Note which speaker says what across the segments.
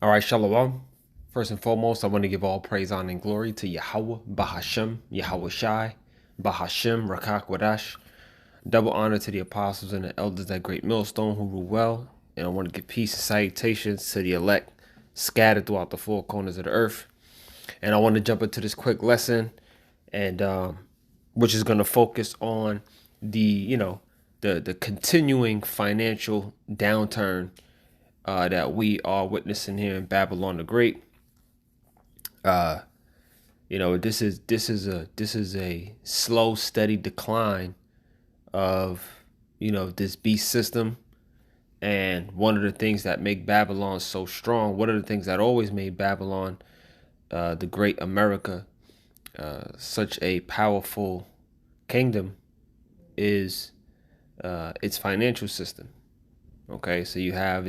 Speaker 1: All right, Shalom. First and foremost, I want to give all praise, honor, and glory to Yahawah, Bahashem, YAHAWASHI, Bahashem, Rakak Wadash. Double honor to the apostles and the elders that great Millstone who rule well. And I want to give peace and salutations to the elect scattered throughout the four corners of the earth. And I want to jump into this quick lesson, and which is going to focus on the continuing financial downturn that we are witnessing here in Babylon the Great. This is a slow, steady decline of this beast system. And one of the things that make Babylon so strong, one of the things that always made Babylon, the great America, such a powerful kingdom, is its financial system. Okay, so you have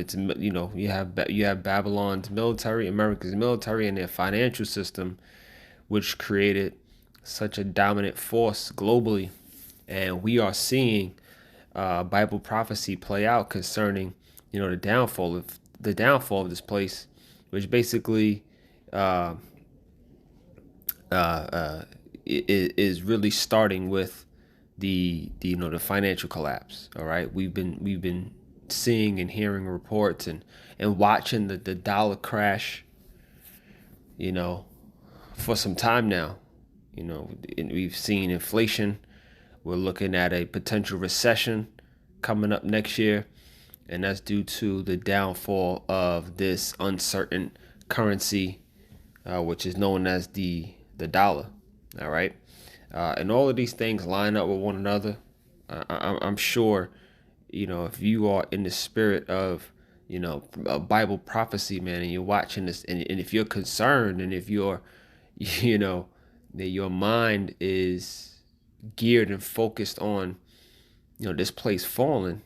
Speaker 1: Babylon's military, America's military, and their financial system, which created such a dominant force globally. And we are seeing Bible prophecy play out concerning the downfall of this place, which basically is really starting with the financial collapse. All right, we've been seeing and hearing reports and watching the dollar crash, for some time now. And we've seen inflation. We're looking at a potential recession coming up next year, and that's due to the downfall of this uncertain currency, which is known as the dollar. All right, and all of these things line up with one another. I'm sure, if you are in the spirit of a Bible prophecy, man, and you're watching this, and if you're concerned, and if you're that your mind is geared and focused on this place falling,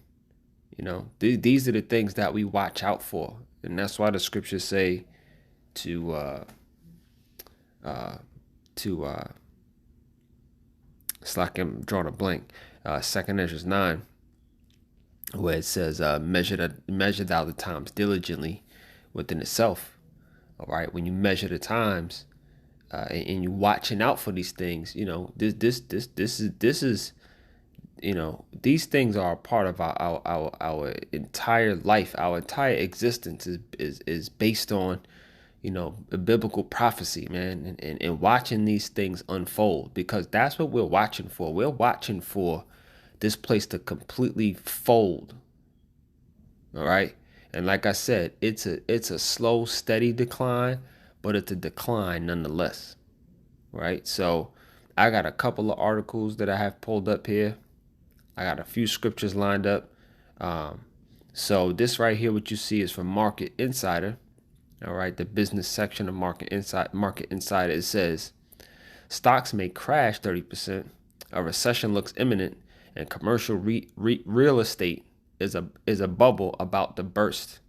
Speaker 1: these are the things that we watch out for. And that's why the scriptures say to it's like I'm drawing a blank, 2nd Ezra 9, where it says, measure thou the times diligently within itself. All right, when you measure the times, and you're watching out for these things, this is these things are a part of our entire life. Our entire existence is based on a biblical prophecy, man, and watching these things unfold, because that's what we're watching for. We're watching for this place to completely fold. All right, and like I said, it's a slow, steady decline, but it's a decline nonetheless. Right, so I got a couple of articles that I have pulled up here. I got a few scriptures lined up. So this right here, what you see, is from Market Insider. All right, the business section of Market Insider. It says stocks may crash 30%. A recession looks imminent, and commercial real estate is a bubble about to burst.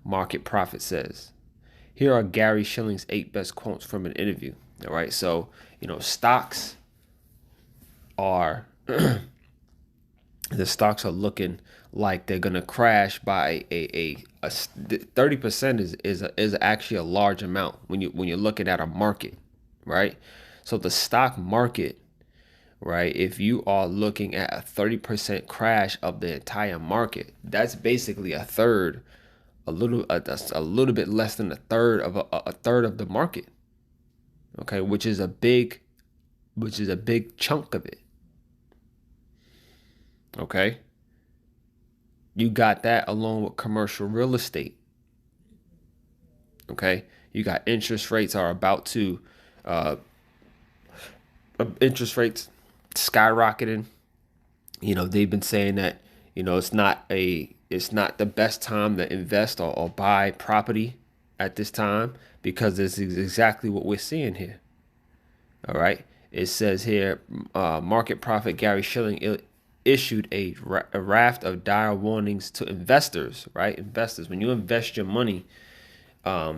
Speaker 1: Market Profit says. Here are Gary Schilling's 8 best quotes from an interview. All right, so stocks are the stocks are looking like they're gonna crash by a 30% is actually a large amount when you're looking at a market, right? So the stock market, right, if you are looking at a 30% crash of the entire market, that's basically a third, that's a little bit less than a third of a third of the market. Okay, which is a big chunk of it. Okay, you got that along with commercial real estate. Okay, you got interest rates are about to interest rates skyrocketing. They've been saying that it's not the best time to invest or buy property at this time, because this is exactly what we're seeing here. All right, it says here, Market Prophet Gary Schilling issued a raft of dire warnings to investors. Right, investors, when you invest your money, a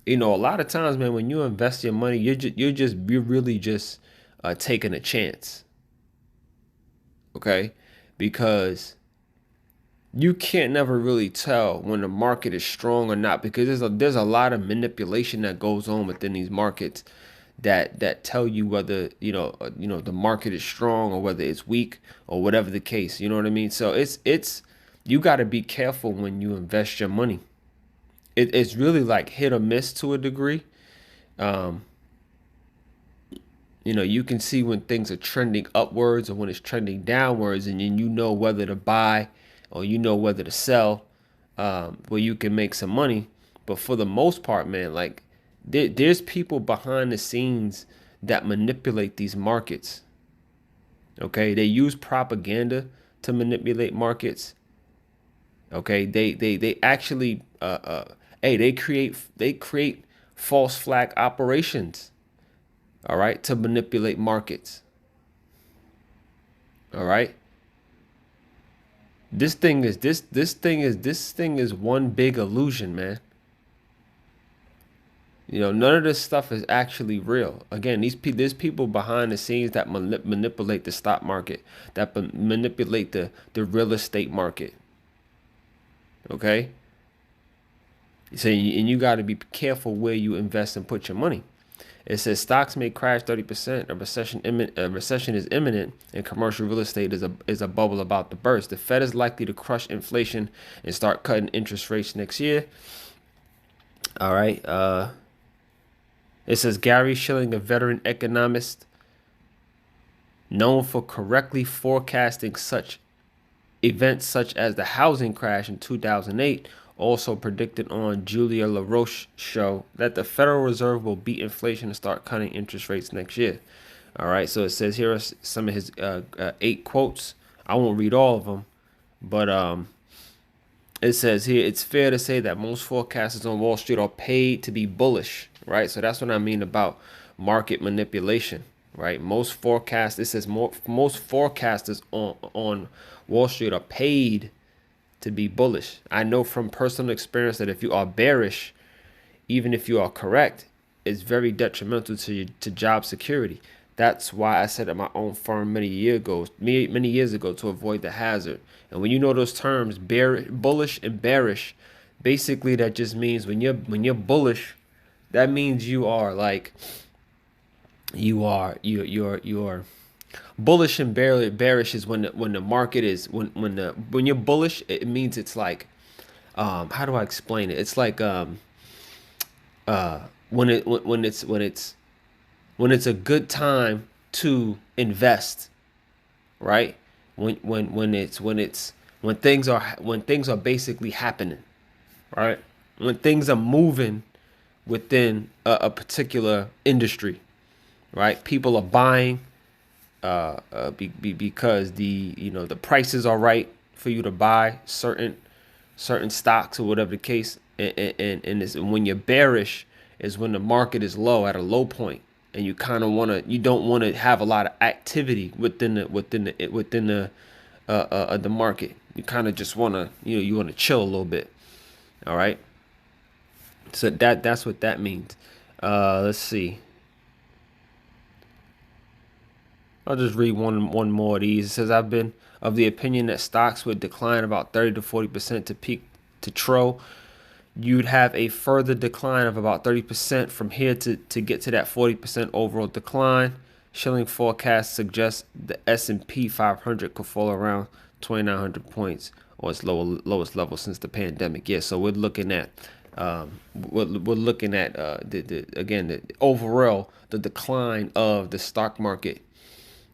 Speaker 1: lot of times, man, when you invest your money, you're really just taking a chance. Okay, because you can't never really tell when the market is strong or not, because there's a lot of manipulation that goes on within these markets that tell you whether the market is strong or whether it's weak or whatever the case. You know what I mean? So it's you got to be careful when you invest your money. It's really like hit or miss to a degree. Um, you can see when things are trending upwards or when it's trending downwards, and then you know whether to buy or whether to sell, where you can make some money. But for the most part, man, like there's people behind the scenes that manipulate these markets. Okay, they use propaganda to manipulate markets. Okay, they actually hey, they create false flag operations, all right, to manipulate markets. All right. This thing is one big illusion, man. None of this stuff is actually real. Again, there's people behind the scenes that manipulate the stock market, that manipulate the real estate market. Okay? So and you got to be careful where you invest and put your money. It says stocks may crash 30%. A recession is imminent, and commercial real estate is a bubble about to burst. The Fed is likely to crush inflation and start cutting interest rates next year. All right. It says Gary Shilling, a veteran economist known for correctly forecasting such events such as the housing crash in 2008, also predicted on Julia LaRoche show that the Federal Reserve will beat inflation and start cutting interest rates next year. All right, so it says here are some of his 8 quotes. I won't read all of them, but it says here, it's fair to say that most forecasters on Wall Street are paid to be bullish, right? So that's what I mean about market manipulation, right? Most forecasters, it says most forecasters on Wall Street are paid to be bullish. I know from personal experience that if you are bearish, even if you are correct, it's very detrimental to job security. That's why I set up my own firm many years ago to avoid the hazard. And when you know those terms, bullish and bearish, basically that just means when you're bullish, that means you are like you're bullish, and bearish is when the market is when you're bullish, it means it's like how do I explain it? It's like when it's a good time to invest, right? When things are basically happening, right? When things are moving within a particular industry, right? People are buying because the prices are right for you to buy certain stocks or whatever the case. And when you're bearish is when the market is low, at a low point, and you kind of you don't want to have a lot of activity within the market. You kind of just want to you want to chill a little bit. All right. So that's what that means. Let's see. I'll just read one more of these. It says, I've been of the opinion that stocks would decline about 30 to 40% to peak to trough. You'd have a further decline of about 30% from here to get to that 40% overall decline. Shilling forecast suggests the S&P 500 could fall around 2,900 points, or its lowest level since the pandemic. Yeah, so we're looking at the overall the decline of the stock market.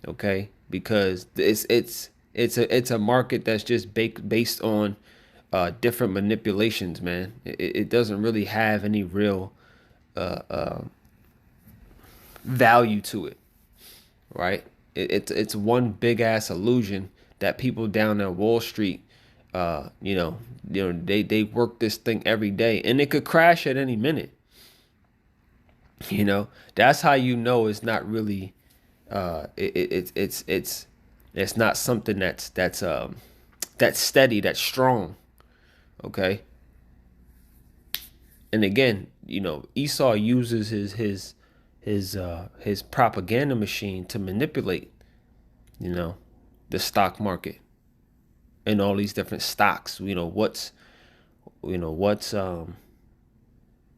Speaker 1: Okay, because it's a market that's just based on different manipulations, man. It doesn't really have any real value to it, right? It's one big ass illusion that people down at Wall Street, they work this thing every day, and it could crash at any minute. That's how it's not really it's not something that's steady, that's strong. Okay. And again, Esau uses his propaganda machine to manipulate the stock market. in all these different stocks.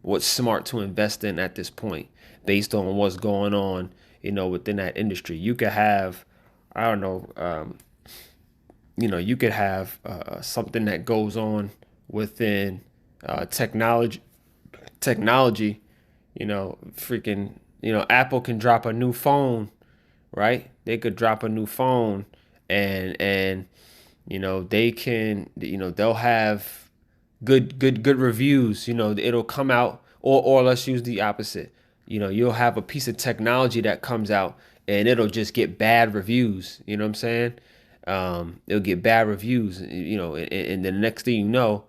Speaker 1: What's smart to invest in at this point based on what's going on, within that industry. You could have, I don't know, you could have something that goes on within technology, freaking, Apple can drop a new phone, right? They could drop a new phone, and they can, they'll have good reviews. It'll come out, or let's use the opposite. You'll have a piece of technology that comes out and it'll just get bad reviews. You know what I'm saying? It'll get bad reviews, and the next thing the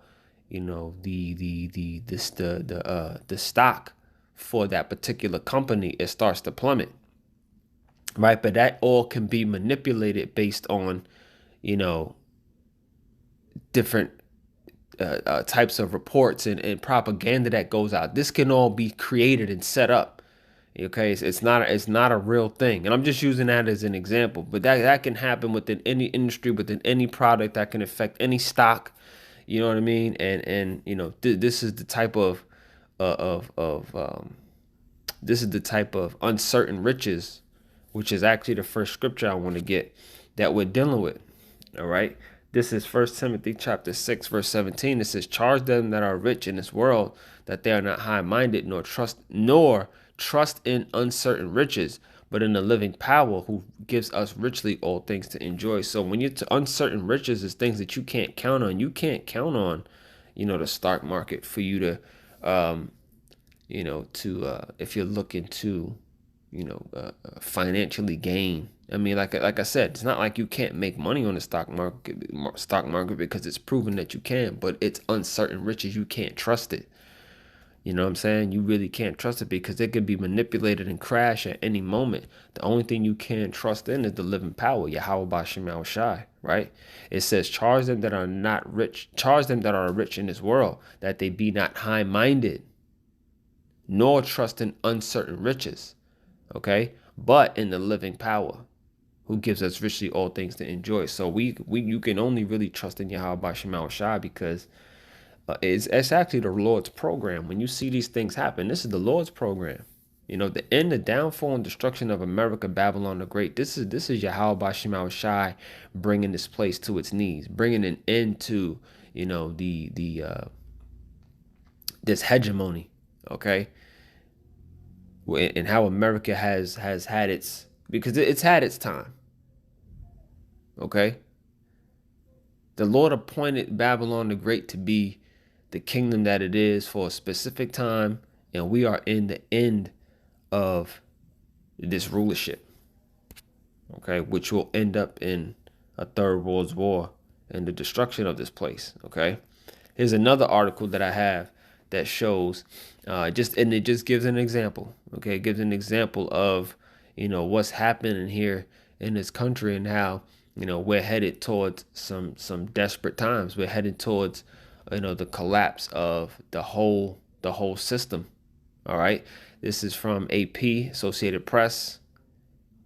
Speaker 1: stock for that particular company, it starts to plummet, right? But that all can be manipulated based on, different types of reports and propaganda that goes out. This can all be created and set up. Okay, it's not a real thing, and I'm just using that as an example. But that can happen within any industry, within any product. That can affect any stock. You know what I mean? And this is the type of this is the type of uncertain riches, which is actually the first scripture I want to get that we're dealing with. All right. This is 1 Timothy chapter 6, verse 17. It says, charge them that are rich in this world that they are not high-minded, nor trust in uncertain riches, but in the living power who gives us richly all things to enjoy. So when you're to uncertain riches, is things that you can't count on. You can't count on, the stock market for you to, if you're looking to, financially gain. I mean, like I said, it's not like you can't make money on the stock market because it's proven that you can, but it's uncertain riches. You can't trust it. You know what I'm saying? You really can't trust it because it could be manipulated and crash at any moment. The only thing you can trust in is the living power, YAHAWASHI, right? It says, charge them that are not rich, charge them that are rich in this world, that they be not high-minded, nor trust in uncertain riches, okay? But in the living power, who gives us richly all things to enjoy. So you can only really trust in YAHAWASHI because it's actually the Lord's program. When you see these things happen, this is the Lord's program. The end, the downfall, and destruction of America, Babylon the Great. This is YAHAWASHI bringing this place to its knees, bringing an end to this hegemony, okay, and how America has had its, because it's had its time. Okay. The Lord appointed Babylon the Great to be the kingdom that it is for a specific time, and we are in the end of this rulership, okay, which will end up in a third world war and the destruction of this place. Okay. Here's another article that I have that shows it just gives an example. Okay, it gives an example of what's happening here in this country and how we're headed towards some desperate times. We're headed towards the collapse of the whole system. All right, this is from AP, Associated Press.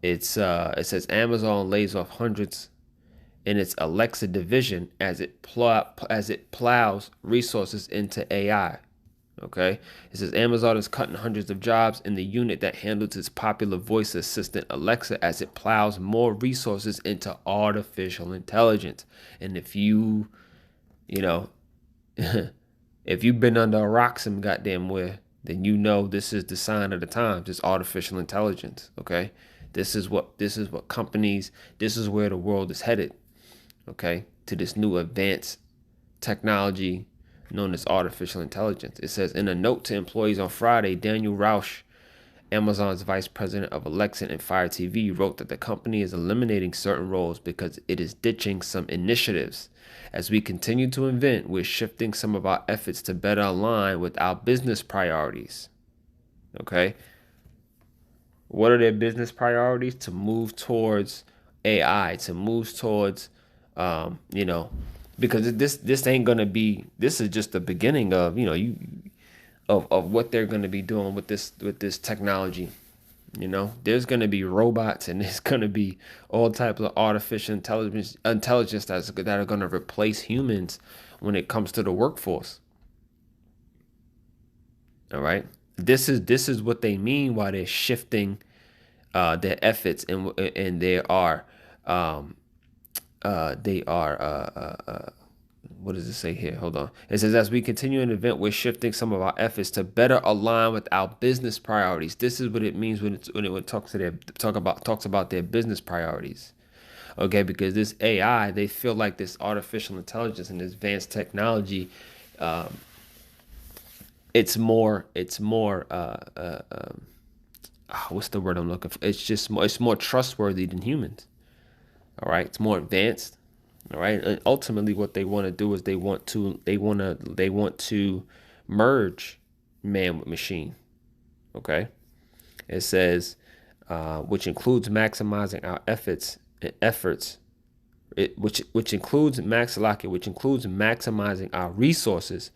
Speaker 1: It says Amazon lays off hundreds in its Alexa division as it plows resources into AI. Okay, it says Amazon is cutting hundreds of jobs in the unit that handles its popular voice assistant Alexa as it plows more resources into artificial intelligence. And if you if you've been under a rock some goddamn where, then this is the sign of the times. It's artificial intelligence. Okay, this is what companies. This is where the world is headed. Okay, to this new advanced technology known as artificial intelligence. It says, in a note to employees on Friday, Daniel Rausch, Amazon's vice president of Alexa and Fire TV, wrote that the company is eliminating certain roles because it is ditching some initiatives. As we continue to invent, we're shifting some of our efforts to better align with our business priorities. Okay. What are their business priorities? To move towards AI, to move towards, because this ain't gonna be. This is just the beginning of of what they're gonna be doing with this technology. You know, there's going to be robots, and there's going to be all types of artificial intelligence that are going to replace humans when it comes to the workforce. All right. This is what they mean while they're shifting their efforts, and um they are what does it say here? Hold on. It says, as we continue an event, we're shifting some of our efforts to better align with our business priorities. This is what it means when it talks about their business priorities. Okay, because this AI, they feel like this artificial intelligence and this advanced technology, what's the word I'm looking for? It's more trustworthy than humans. All right, it's more advanced. All right, and ultimately, what they want to do is they want to merge man with machine. Okay, it says, which includes maximizing our efforts. Which includes maximizing our resources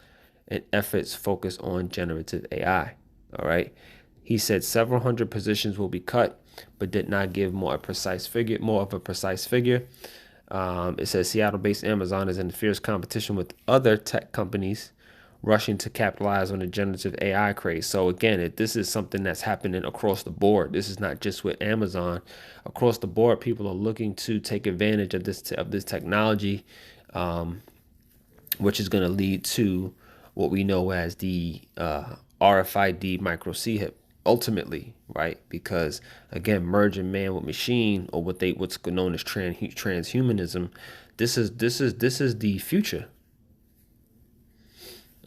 Speaker 1: and efforts focused on generative AI. All right. He said several hundred positions will be cut, but did not give more of a precise figure. It says Seattle-based Amazon is in fierce competition with other tech companies rushing to capitalize on the generative AI craze. So again, this is something that's happening across the board. This is not just with Amazon. Across the board, people are looking to take advantage of this technology, which is going to lead to what we know as the RFID micro chip ultimately, right? Because again, merging man with machine, or what's known as transhumanism, this is the future.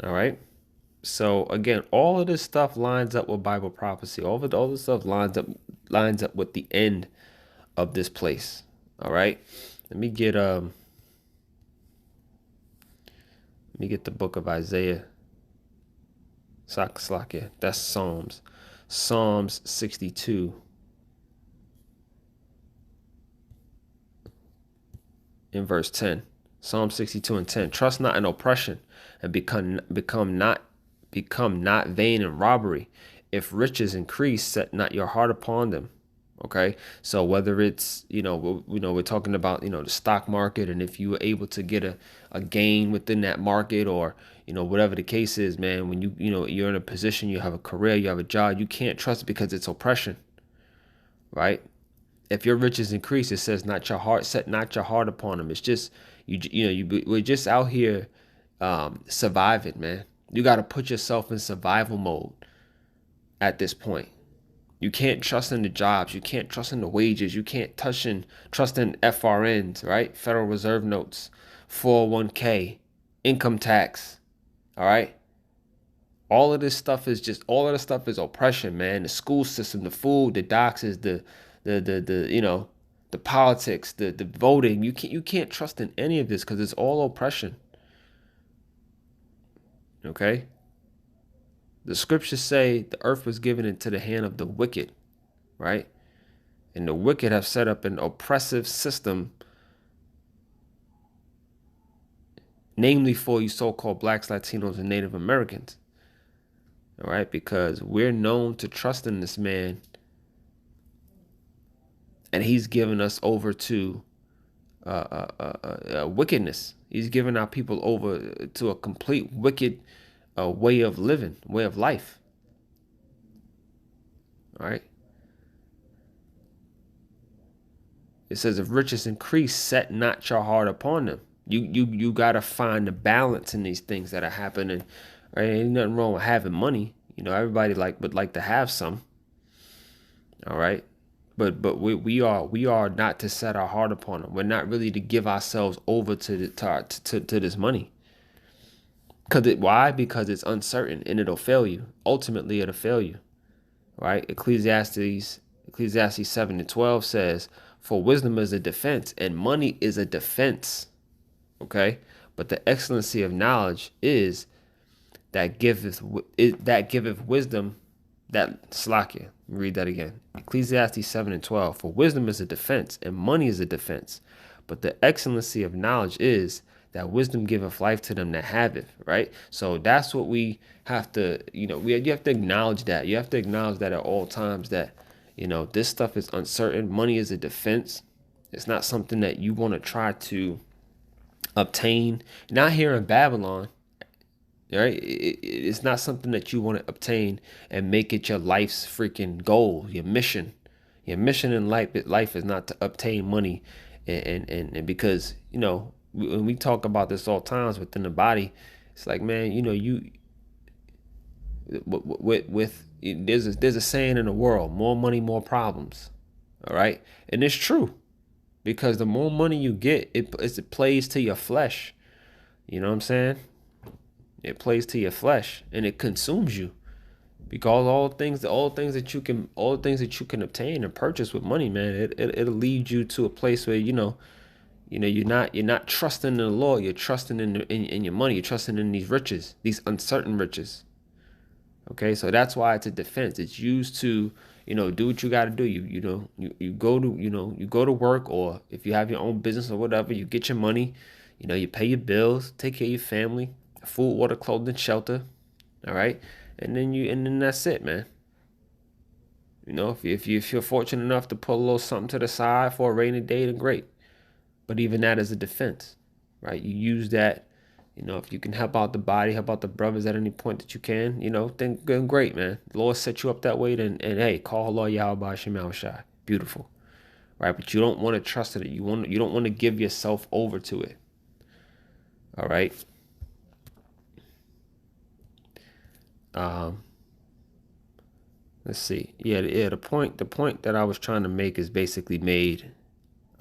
Speaker 1: All right. So again, all of this stuff lines up with Bible prophecy. All this stuff lines up with the end of this place. All right. Let me get the book of Isaiah. Slakia. That's Psalms. Psalms 62. In verse 10. Psalm 62 and 10. Trust not in oppression, and become not vain in robbery. If riches increase, set not your heart upon them. Okay, so whether it's we're talking about the stock market, and if you were able to get a gain within that market, or whatever the case is, man, when you're in a position, you have a career, you have a job, you can't trust it because it's oppression, right? If your riches increase, it says set not your heart upon them. It's just we're just out here surviving, man. You got to put yourself in survival mode at this point. You can't trust in the jobs. You can't trust in the wages. You can't trust in FRNs, right? Federal Reserve notes, 401k, income tax. All right. All of this stuff is oppression, man. The school system, the food, the doctors, the politics, the voting. You can't trust in any of this because it's all oppression. Okay. The scriptures say the earth was given into the hand of the wicked, right? And the wicked have set up an oppressive system, namely for you so-called blacks, Latinos, and Native Americans. All right, because we're known to trust in this man, and he's given us over to wickedness. He's given our people over to a complete wicked way of living, way of life. All right. It says, if riches increase, set not your heart upon them. You gotta find the balance in these things that are happening. Right? Ain't nothing wrong with having money. Everybody would like to have some. All right. But we are not to set our heart upon them. We're not really to give ourselves over to this money. Why? Because it's uncertain and it'll fail you. Ultimately, it'll fail you. Right? Ecclesiastes 7:12 says, for wisdom is a defense and money is a defense. Okay? But the excellency of knowledge is that giveth wisdom that slakia. Read that again. Ecclesiastes 7:12. For wisdom is a defense and money is a defense. But the excellency of knowledge is that wisdom giveth life to them that have it, right? So that's what we have to, you have to acknowledge that. You have to acknowledge that at all times, that, This stuff is uncertain. Money is a defense. It's not something that you want to try to obtain. Not here in Babylon, right? It's not something that you want to obtain and make it your life's freaking goal, your mission. Your mission in life is not to obtain money, and because when we talk about this all times within the body, it's like, man, there's a saying in the world: more money, more problems. All right, and it's true, because the more money you get, it plays to your flesh. You know what I'm saying? It plays to your flesh and it consumes you, because all the things that you can obtain and purchase with money, man, it'll lead you to a place where you're not trusting in the Lord. You're trusting in your money. You're trusting in these riches, these uncertain riches. Okay, so that's why it's a defense. It's used to do what you got to do. You go to work, or if you have your own business or whatever, you get your money. You pay your bills, take care of your family, food, water, clothing, shelter. All right, and then that's it, man. If you're fortunate enough to put a little something to the side for a rainy day, then great. But even that is a defense, right? You use that, if you can help out the body, help out the brothers at any point that you can, then great, man. The Lord set you up that way, and hey, call Lord YAHAWASHI, YAHAWASHI. Beautiful, right? But you don't want to trust it. You don't want to give yourself over to it. All right. Let's see. Yeah. The point that I was trying to make is basically made.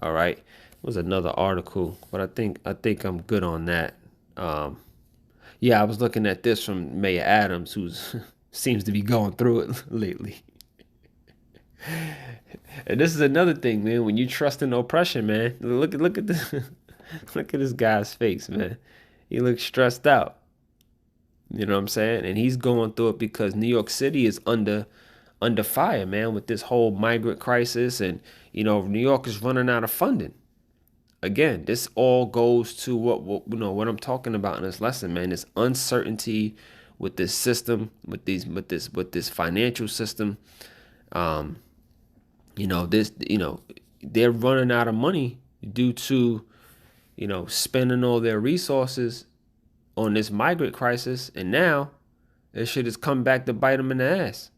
Speaker 1: All right. It was another article, but I think I'm good on that. Yeah, I was looking at this from Mayor Adams, who's seems to be going through it lately. And this is another thing, man. When you trust in oppression, man, look at this, look at this guy's face, man. He looks stressed out. You know what I'm saying? And he's going through it because New York City is under fire, man, with this whole migrant crisis, and New York is running out of funding. Again, this all goes to what I'm talking about in this lesson, man. This uncertainty with this system, with this financial system. They're running out of money due to spending all their resources on this migrant crisis, and now this shit has come back to bite them in the ass.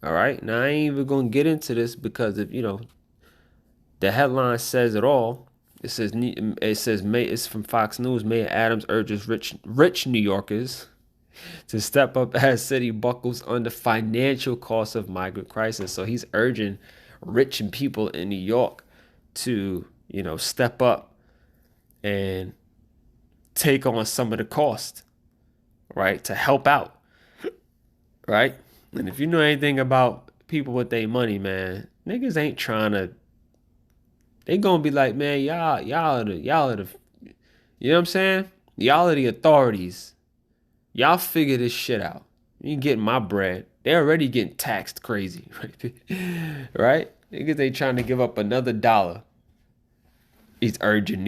Speaker 1: All right, now I ain't even gonna get into this because if the headline says it all. It's from Fox News. Mayor Adams urges rich New Yorkers to step up as city buckles under financial costs of migrant crisis. So he's urging rich people in New York to step up and take on some of the cost, right? To help out, right? And if you know anything about people with their money, man, niggas ain't trying to. They gonna be like, man, y'all are the, you know what I'm saying? Y'all are the authorities. Y'all figure this shit out. You getting my bread. They're already getting taxed crazy, right? Right? Niggas ain't trying to give up another dollar. He's urging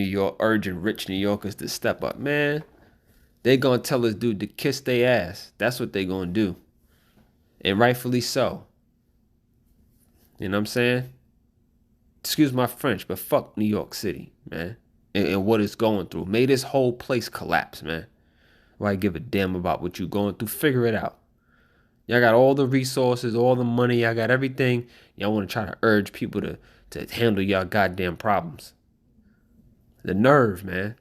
Speaker 1: rich New Yorkers to step up, man. They gonna tell this dude to kiss their ass. That's what they gonna do. And rightfully so. You know what I'm saying? Excuse my French, but fuck New York City, man. And what it's going through. Made this whole place collapse, man. Why give a damn about what you going through? Figure it out. Y'all got all the resources, all the money. Y'all got everything. Y'all want to try to urge people to handle y'all goddamn problems. The nerve, man.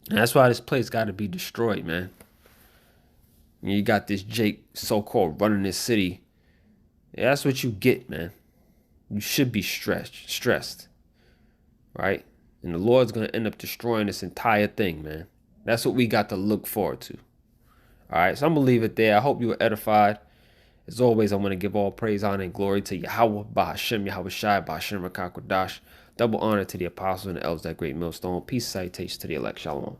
Speaker 1: And that's why this place got to be destroyed, man. You got this Jake so-called running this city. Yeah, that's what you get, man. You should be stressed, right? And the Lord's going to end up destroying this entire thing, man. That's what we got to look forward to. All right, so I'm going to leave it there. I hope you were edified. As always, I want to give all praise, honor, and glory to Yahawah, Bahashem, YAHAWASHI, Bahashem, Rakakwadash. Double honor to the apostles and the elders, that great millstone. Peace, salutation to the elect. Shalom.